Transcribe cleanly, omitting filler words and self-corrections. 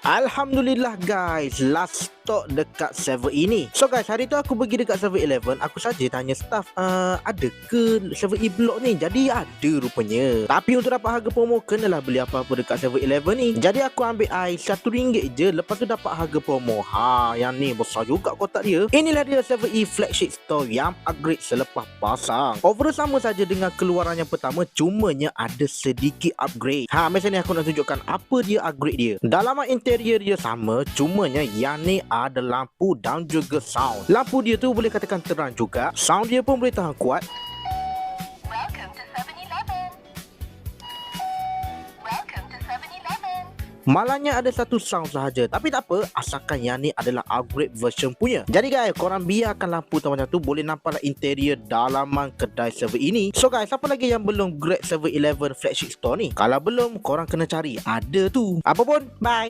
Alhamdulillah guys, last stock dekat server ini. So guys, hari tu aku pergi dekat server 11. Aku saja tanya staff, ada ke server E-Block ni? Jadi ada rupanya. Tapi untuk dapat harga promo, kenalah beli apa-apa dekat server 11 ni. Jadi aku ambil air RM1 je. Lepas tu dapat harga promo. Yang ni besar juga kotak dia. Inilah dia server E flagship store yang upgrade selepas pasang. Overall sama saja dengan keluaran yang pertama, cumanya ada sedikit upgrade. Macam ni aku nak tunjukkan apa dia upgrade dia. Dalaman interior dia sama, cumanya yang ni ada lampu dan juga sound. Lampu dia tu boleh katakan terang juga. Sound dia pun boleh tahan kuat. Malahnya ada satu sound sahaja. Tapi tak apa, asalkan yang ni adalah upgrade version punya. Jadi guys, korang biarkan lampu tu macam tu, boleh nampaklah interior dalaman kedai server ini. So guys, siapa lagi yang belum grab server 11 flagship store ni? Kalau belum, korang kena cari. Ada tu. Apa pun, bye.